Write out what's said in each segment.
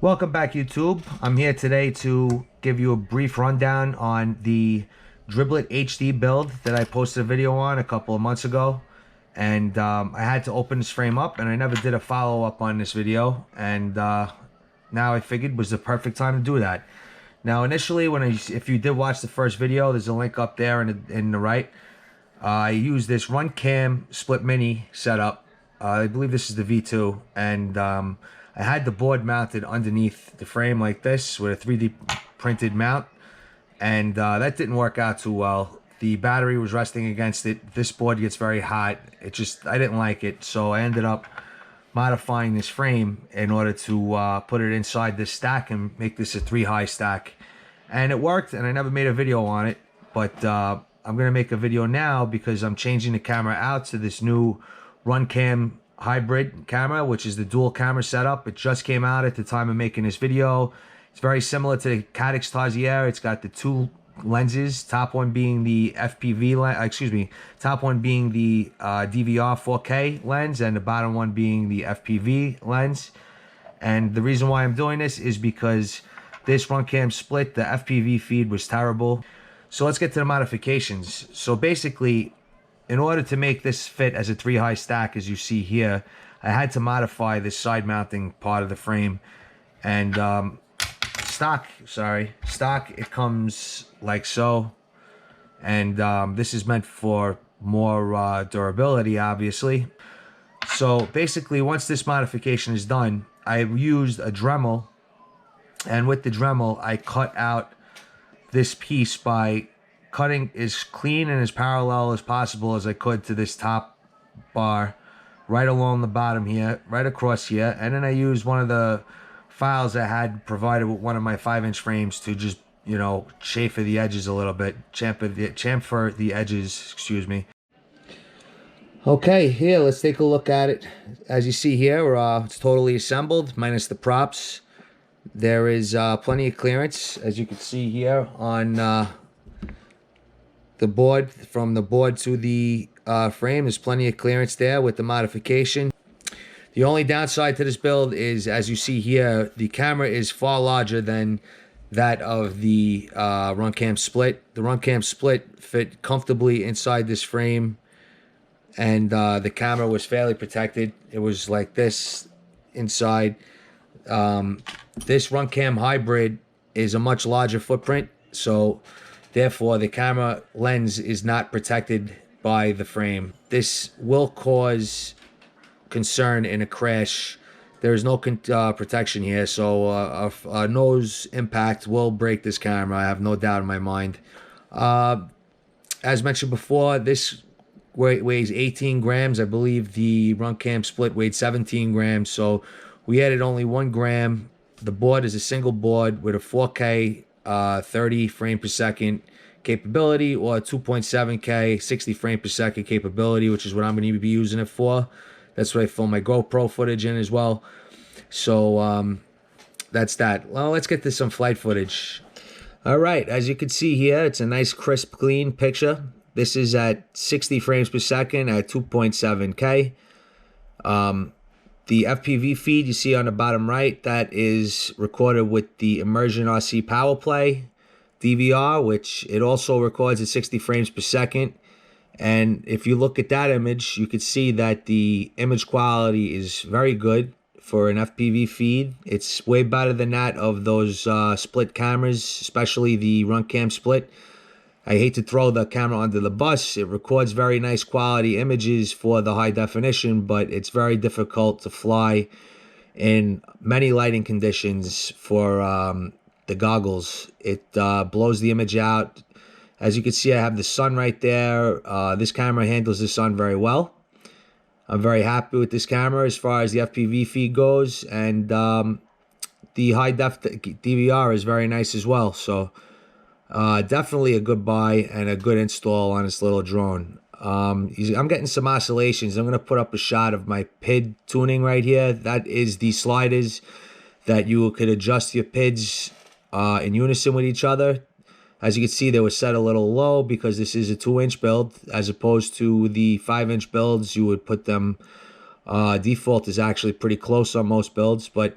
Welcome back, YouTube. I'm here today to give you a brief rundown on the Driblet HD build that I posted a video on a couple of months ago. And I had to open this frame up, and I never did a follow-up on this video. And now I figured was the perfect time to do that. Now, initially, if you did watch the first video, there's a link up there in the right. I used this Run Cam Split Mini setup. I believe this is the V2, and I had the board mounted underneath the frame like this with a 3D printed mount, and that didn't work out too well. The battery was resting against it. This board gets very hot. I didn't like it, so I ended up modifying this frame in order to put it inside this stack and make this a 3-high stack. And it worked, and I never made a video on it, but I'm going to make a video now because I'm changing the camera out to this new Run Cam hybrid camera, which is the dual camera setup. It just came out at the time of making this video. It's very similar to the Caddx Tarsier. It's got the two lenses, top one being the FPV lens, top one being the DVR 4K lens, and the bottom one being the FPV lens. And the reason why I'm doing this is because this Run Cam Split, the FPV feed was terrible. So let's get to the modifications. So basically, in order to make this fit as a 3-high stack, as you see here, I had to modify this side mounting part of the frame. And stock, it comes like so. And this is meant for more durability, obviously. So basically, once this modification is done, I used a Dremel. And with the Dremel, I cut out this piece by cutting as clean and as parallel as possible as I could to this top bar, right along the bottom here, right across here. And then I used one of the files I had provided with one of my 5-inch frames to just, you know, chamfer the edges a little bit, chamfer the edges, excuse me. Okay, here, let's take a look at it. As you see here, it's totally assembled, minus the props. There is plenty of clearance, as you can see here on the board. From the board to the frame, there's plenty of clearance there with the modification. The only downside to this build is, as you see here, the camera is far larger than that of the Run Cam Split. The Run Cam Split fit comfortably inside this frame, and the camera was fairly protected. It was like this inside. This Run Cam Hybrid is a much larger footprint, so therefore the camera lens is not protected by the frame. This will cause concern in a crash. There is no protection here, so a nose impact will break this camera. I have no doubt in my mind. As mentioned before, this weighs 18 grams. I believe the Run Cam Split weighed 17 grams, so we added only 1 gram. The board is a single board with a 4K 30 frame per second capability, or 2.7K 60 frame per second capability, which is what I'm going to be using it for. That's what I film my GoPro footage in as well. So that's that. Well, let's get to some flight footage. All right, as you can see here, it's a nice crisp, clean picture. This is at 60 frames per second at 2.7K. The FPV feed you see on the bottom right, that is recorded with the Immersion RC Power Play DVR, which it also records at 60 frames per second. And if you look at that image, you can see that the image quality is very good for an FPV feed. It's way better than that of those split cameras, especially the Run Cam Split. I hate to throw the camera under the bus. It records very nice quality images for the high definition, but it's very difficult to fly in many lighting conditions for the goggles. It blows the image out. As you can see, I have the sun right there. This camera handles the sun very well. I'm very happy with this camera as far as the FPV feed goes, and the high def DVR is very nice as well. So definitely a good buy and a good install on this little drone. I'm getting some oscillations. I'm going to put up a shot of my PID tuning right here. That is the sliders that you could adjust your PIDs in unison with each other. As you can see, they were set a little low because this is a 2-inch build, as opposed to the 5-inch builds. You would put them, default is actually pretty close on most builds, but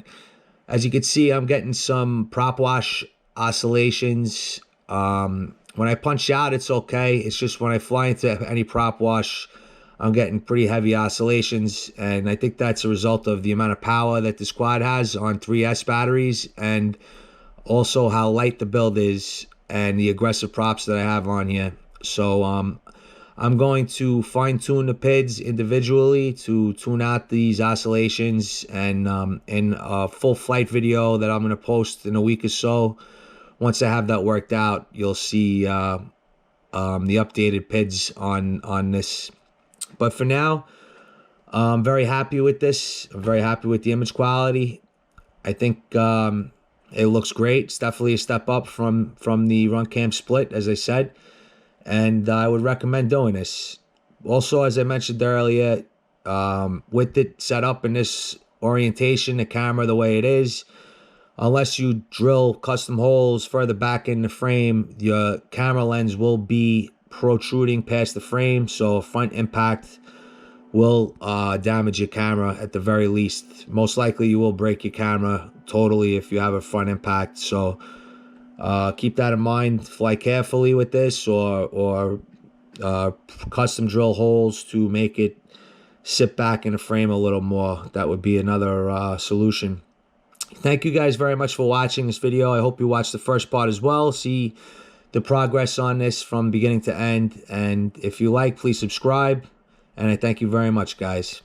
As you can see, I'm getting some prop wash oscillations. When I punch out, it's okay. It's just when I fly into any prop wash, I'm getting pretty heavy oscillations. And I think that's a result of the amount of power that this quad has on 3S batteries, and also how light the build is and the aggressive props that I have on here. So I'm going to fine tune the PIDs individually to tune out these oscillations, and in a full flight video that I'm going to post in a week or so, once I have that worked out, you'll see the updated PIDs on this. But for now, I'm very happy with this. I'm very happy with the image quality. I think it looks great. It's definitely a step up from the Runcam Split, as I said, and I would recommend doing this. Also, as I mentioned earlier, with it set up in this orientation, the camera the way it is, unless you drill custom holes further back in the frame, your camera lens will be protruding past the frame, so front impact will damage your camera at the very least. Most likely you will break your camera totally if you have a front impact, so keep that in mind. Fly carefully with this, or custom drill holes to make it sit back in the frame a little more. That would be another solution. Thank you guys very much for watching this video. I hope you watched the first part as well. See the progress on this from beginning to end. And if you like, please subscribe. And I thank you very much, guys.